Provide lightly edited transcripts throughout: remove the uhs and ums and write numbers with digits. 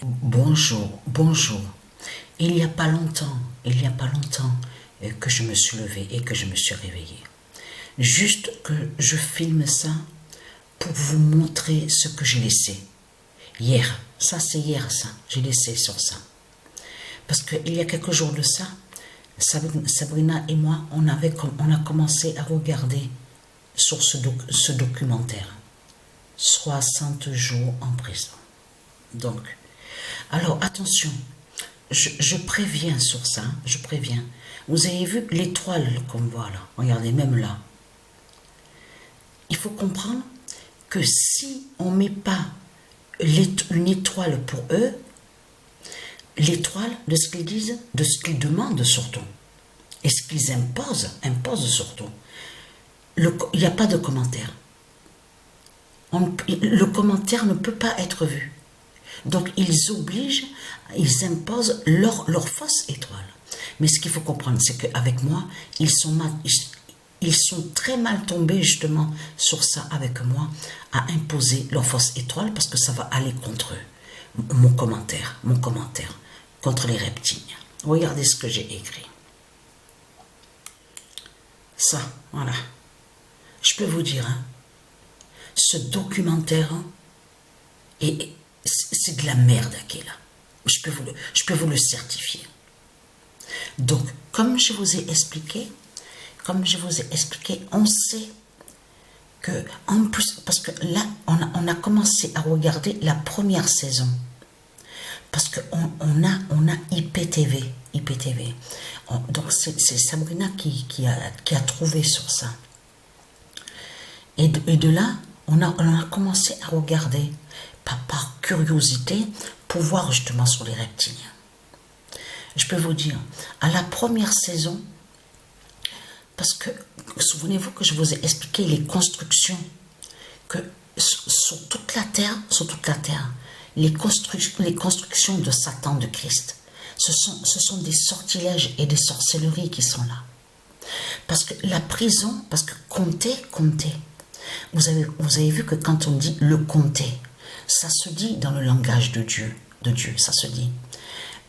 Bonjour, bonjour. Il y a pas longtemps que je me suis levée et que je me suis réveillée. Juste que je filme ça pour vous montrer ce que j'ai laissé. Hier, ça c'est hier ça, j'ai laissé sur ça. Parce qu'il y a quelques jours de ça, Sabrina et moi, on a commencé à regarder sur ce documentaire. 60 jours en prison. Donc, alors attention, je préviens sur ça, je préviens. Vous avez vu l'étoile qu'on voit là, regardez, même là. Il faut comprendre que si on ne met pas une étoile pour eux, l'étoile de ce qu'ils disent, de ce qu'ils demandent surtout, et ce qu'ils imposent surtout, il n'y a pas de commentaire. Le commentaire ne peut pas être vu. Donc ils obligent, ils imposent leur fausse étoile. Mais ce qu'il faut comprendre, c'est qu'avec moi, ils sont très mal tombés justement sur ça avec moi, à imposer leur fausse étoile parce que ça va aller contre eux. Mon commentaire, contre les reptiliens. Regardez ce que j'ai écrit. Ça, voilà. Je peux vous dire, hein, ce documentaire c'est de la merde qui est là. Je peux vous le certifier. Donc, comme je vous ai expliqué, on sait que, en plus, parce que là, on a commencé à regarder la première saison. Parce qu'on a IPTV. Donc, c'est Sabrina qui a trouvé sur ça. Et de là, on a commencé à regarder par curiosité pour voir justement sur les reptiliens. Je peux vous dire, à la première saison, parce que souvenez-vous que je vous ai expliqué les constructions, que sur toute la terre, les constructions de Satan, de Christ, ce sont des sortilèges et des sorcelleries qui sont là. Parce que la prison, parce que compter, vous avez vu que quand on dit le compter, ça se dit dans le langage de Dieu, ça se dit.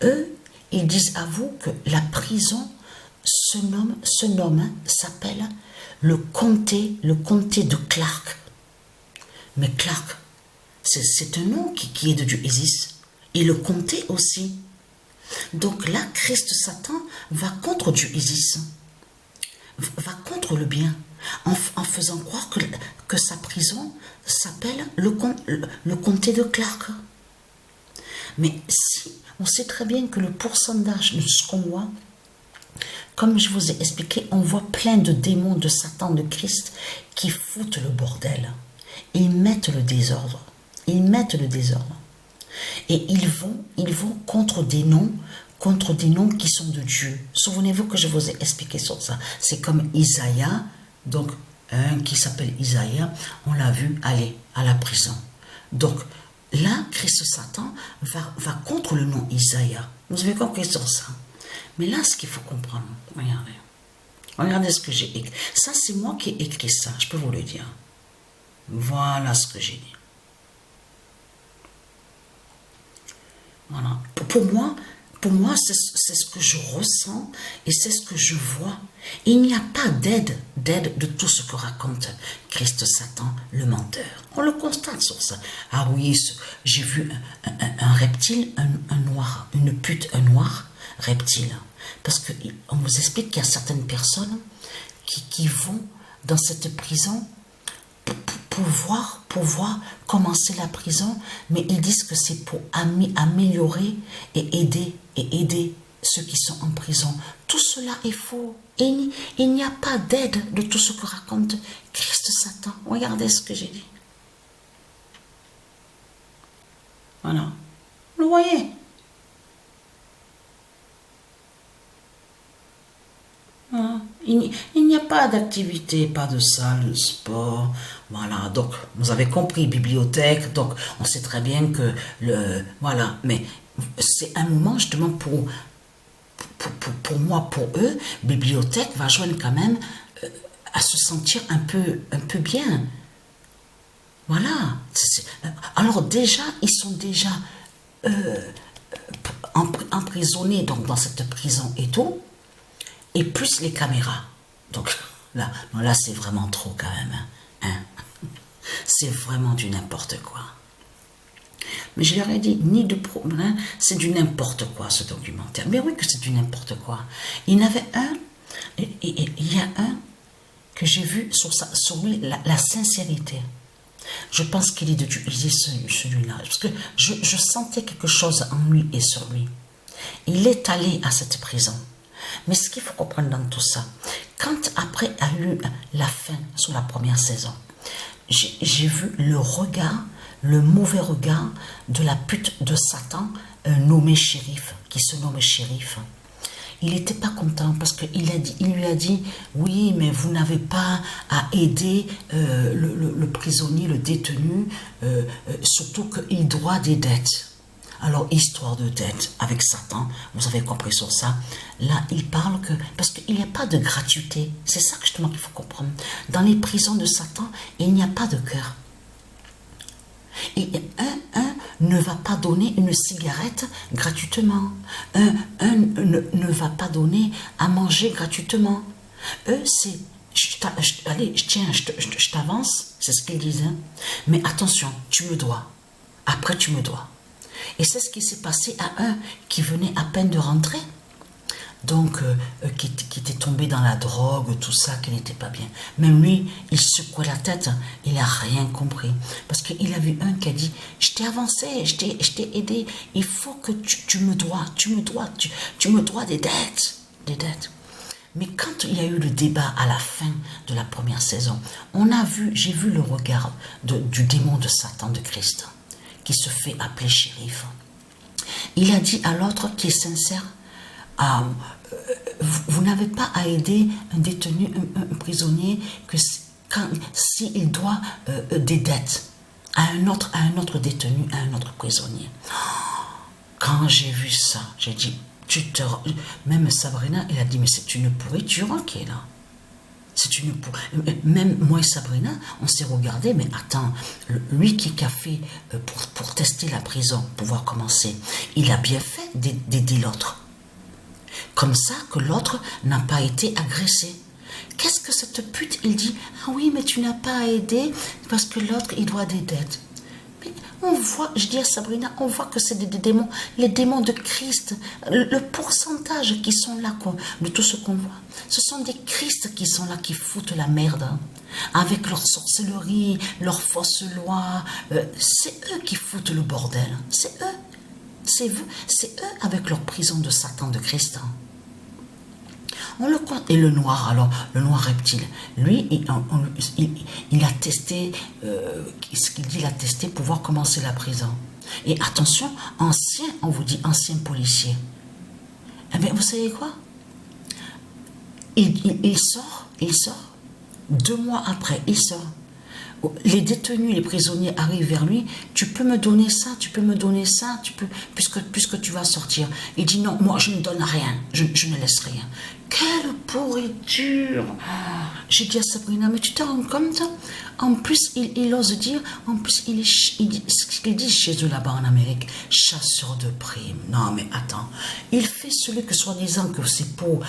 Eux, ils disent à vous que la prison s'appelle le comté de Clark. Mais Clark, c'est un nom qui est de Dieu Isis. Et le comté aussi. Donc là, Christ Satan va contre Dieu Isis. Va contre le bien. En faisant croire que sa prison s'appelle le comté de Clark. Mais si on sait très bien que le pourcentage de ce qu'on voit, comme je vous ai expliqué, on voit plein de démons de Satan, de Christ, qui foutent le bordel. Ils mettent le désordre. Et ils vont contre des noms qui sont de Dieu. Souvenez-vous que je vous ai expliqué sur ça. C'est comme Isaïe, donc un qui s'appelle Isaïe, on l'a vu aller à la prison. Donc là, Christ Satan va contre le nom Isaïe. Vous avez compris sur ça. Mais là, ce qu'il faut comprendre, regardez ce que j'ai écrit. Ça, c'est moi qui ai écrit ça, je peux vous le dire. Voilà ce que j'ai dit. Voilà. Pour moi, c'est ce que je ressens et c'est ce que je vois. Il n'y a pas d'aide de tout ce que raconte Christ Satan, le menteur. On le constate sur ça. Ah oui, j'ai vu un reptile, un noir, une pute, un noir reptile. Parce qu'on vous explique qu'il y a certaines personnes qui vont dans cette prison pour voir comment c'est la prison, mais ils disent que c'est pour améliorer et aider ceux qui sont en prison. Tout cela est faux. Il n'y a pas d'aide de tout ce que raconte Christ Satan. Regardez ce que j'ai dit. Voilà. Vous le voyez? Il n'y a pas d'activité, pas de salle de sport, voilà, donc vous avez compris, bibliothèque, donc on sait très bien que voilà, mais c'est un moment justement pour moi, pour eux, bibliothèque va joindre quand même à se sentir un peu bien, voilà. Alors déjà, ils sont déjà emprisonnés donc, dans cette prison et tout, et plus les caméras. Donc là, non, là c'est vraiment trop quand même. Hein. C'est vraiment du n'importe quoi. Mais je leur ai dit, ni de problème, c'est du n'importe quoi ce documentaire. Mais oui que c'est du n'importe quoi. Il y en avait un, il y a un que j'ai vu sur lui, la sincérité. Je pense qu'il est de Dieu, celui-là. Parce que je sentais quelque chose en lui et sur lui. Il est allé à cette prison. Mais ce qu'il faut comprendre dans tout ça, quand après a eu la fin sur la première saison, j'ai vu le regard, le mauvais regard de la pute de Satan nommé shérif, qui se nomme shérif. Il n'était pas content parce qu'il lui a dit, oui, mais vous n'avez pas à aider le prisonnier, le détenu, surtout qu'il doit des dettes. Alors, histoire de dette avec Satan, vous avez compris sur ça. Là, il parle que, parce qu'il n'y a pas de gratuité. C'est ça justement qu'il faut comprendre. Dans les prisons de Satan, il n'y a pas de cœur. Et un ne va pas donner une cigarette gratuitement. Un ne va pas donner à manger gratuitement. Eux, c'est, allez, tiens, je t'avance, c'est ce qu'ils disent. Hein. Mais attention, tu me dois. Après, tu me dois. Et c'est ce qui s'est passé à un qui venait à peine de rentrer. Donc, qui était tombé dans la drogue, tout ça, qui n'était pas bien. Même lui, il secouait la tête, il n'a rien compris. Parce qu'il a vu un qui a dit, je t'ai avancé, je t'ai aidé, il faut que tu me dois, tu me dois des dettes, des dettes. Mais quand il y a eu le débat à la fin de la première saison, j'ai vu le regard du démon de Satan, de Christ, qui se fait appeler shérif. Il a dit à l'autre qui est sincère, vous n'avez pas à aider un détenu, un prisonnier, s'il doit des dettes à un autre détenu, à un autre prisonnier. Quand j'ai vu ça, j'ai dit, même Sabrina, elle a dit, mais c'est une pourriture qui est là. C'est une même moi et Sabrina, on s'est regardé, mais attends, lui qui a fait pour tester la prison, pouvoir commencer, il a bien fait d'aider l'autre. Comme ça que l'autre n'a pas été agressé. Qu'est-ce que cette pute, il dit, ah oui, mais tu n'as pas à aider parce que l'autre, il doit des dettes. Mais on voit, je dis à Sabrina, on voit que c'est des démons, les démons de Christ, le pourcentage qui sont là, de tout ce qu'on voit. Ce sont des Christ qui sont là, qui foutent la merde, hein, avec leur sorcellerie, leur fausse loi. C'est eux qui foutent le bordel, c'est eux. C'est eux avec leur prison de Satan, de Christ. On le compte. Et le noir, alors, le noir reptile, lui, il a testé, ce qu'il dit, il a testé pour pouvoir commencer la prison. Et attention, on vous dit ancien policier. Eh bien, vous savez quoi? Il sort, 2 mois après, il sort. Les détenus, les prisonniers arrivent vers lui, tu peux me donner ça, puisque tu vas sortir. Il dit non, moi je ne donne rien, je ne laisse rien. Quelle pourriture! J'ai dit à Sabrina, mais tu te rends compte? En plus, il ose dire, en plus, ce qu'il dit chez eux là-bas en Amérique, chasseur de primes. Non, mais attends, il fait celui que soi-disant que c'est pour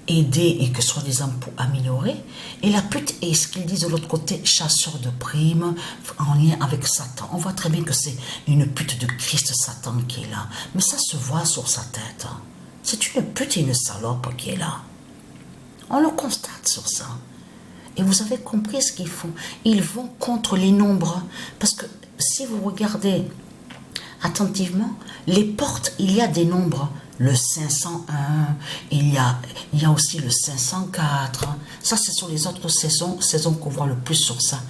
aider et que soi-disant pour améliorer, et la pute est ce qu'ils disent de l'autre côté, chasseur de primes, en lien avec Satan. On voit très bien que c'est une pute de Christ Satan qui est là, mais ça se voit sur sa tête. C'est une pute et une salope qui est là. On le constate sur ça. Et vous avez compris ce qu'ils font. Ils vont contre les nombres. Parce que si vous regardez attentivement, les portes, il y a des nombres. Le 501, il y a aussi le 504. Ça, c'est sur les autres saisons qu'on voit le plus sur ça.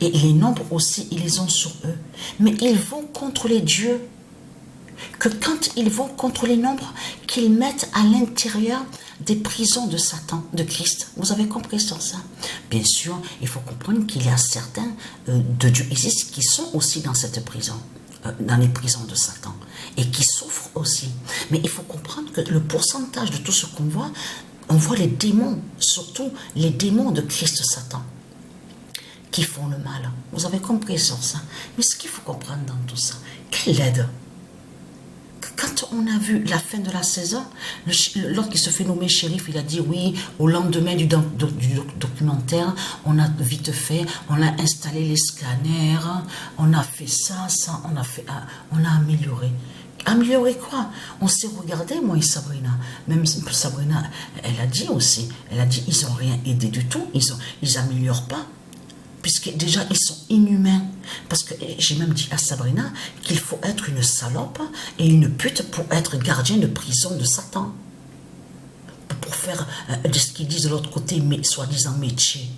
Et les nombres aussi, ils les ont sur eux. Mais ils vont contre les dieux. Que quand ils vont contre les nombres, qu'ils mettent à l'intérieur des prisons de Satan, de Christ. Vous avez compris sur ça? Bien sûr, il faut comprendre qu'il y a certains de Dieu ici qui sont aussi dans cette prison, dans les prisons de Satan, et qui souffrent aussi. Mais il faut comprendre que le pourcentage de tout ce qu'on voit, on voit les démons, surtout les démons de Christ Satan, qui font le mal. Vous avez compris sur ça? Mais ce qu'il faut comprendre dans tout ça, quelle aide? quand on a vu la fin de la saison, l'autre qui se fait nommer shérif, il a dit oui, au lendemain du documentaire, on a vite fait, on a installé les scanners, on a fait ça, on a amélioré. Améliorer quoi? On s'est regardé, moi et Sabrina. Même Sabrina, elle a dit aussi, ils n'ont rien aidé du tout, ils améliorent pas. Puisque déjà, ils sont inhumains. Parce que j'ai même dit à Sabrina qu'il faut être une salope et une pute pour être gardien de prison de Satan. Pour faire de ce qu'ils disent de l'autre côté, mais soi-disant métier.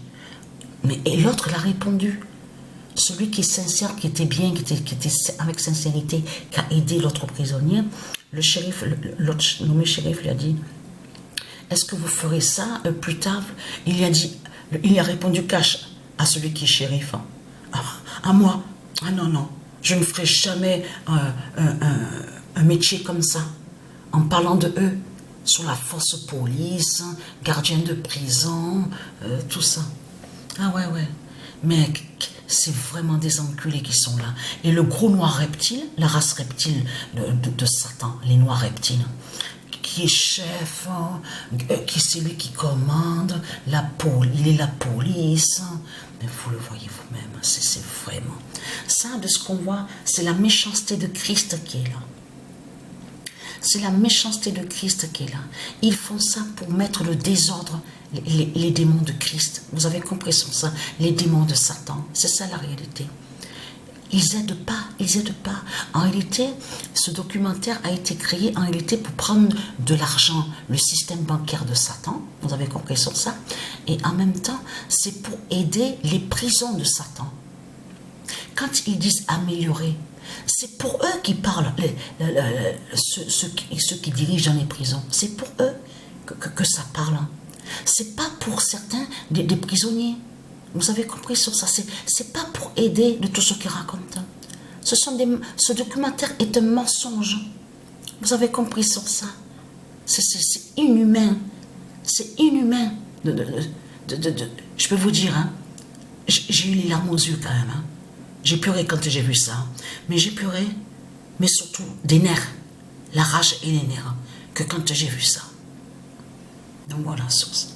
Et l'autre l'a répondu. Celui qui est sincère, qui était bien, qui était avec sincérité, qui a aidé l'autre prisonnier, le shérif, l'autre nommé shérif lui a dit, est-ce que vous ferez ça plus tard? Il a répondu cash à celui qui est shérif. À moi, ah non, non, je ne ferai jamais un métier comme ça, en parlant de eux, sur la fausse police, gardien de prison, tout ça. Ah ouais, ouais, mais c'est vraiment des enculés qui sont là. Et le gros noir reptile, la race reptile de Satan, les noirs reptiles, qui est chef, qui c'est lui qui commande, il est la police. Mais vous le voyez vous-même, c'est vraiment... Ça, de ce qu'on voit, c'est la méchanceté de Christ qui est là. C'est la méchanceté de Christ qui est là. Ils font ça pour mettre le désordre, les démons de Christ. Vous avez compris sur ça, les démons de Satan. C'est ça la réalité. Ils n'aident pas, ils n'aident pas. En réalité, ce documentaire a été créé en réalité pour prendre de l'argent, le système bancaire de Satan. Vous avez compris sur ça. Et en même temps, c'est pour aider les prisons de Satan. Quand ils disent améliorer, c'est pour eux qui parlent, ceux qui dirigent dans les prisons. C'est pour eux que ça parle. C'est pas pour certains des prisonniers. Vous avez compris sur ça. C'est pas pour aider de tout ce qu'ils racontent. Ce documentaire est un mensonge. Vous avez compris sur ça. C'est inhumain. C'est inhumain. Je peux vous dire, hein, j'ai eu les larmes aux yeux quand même. Hein. J'ai pleuré quand j'ai vu ça. Mais j'ai pleuré, mais surtout des nerfs. La rage et les nerfs, que quand j'ai vu ça. Donc voilà, sur ça.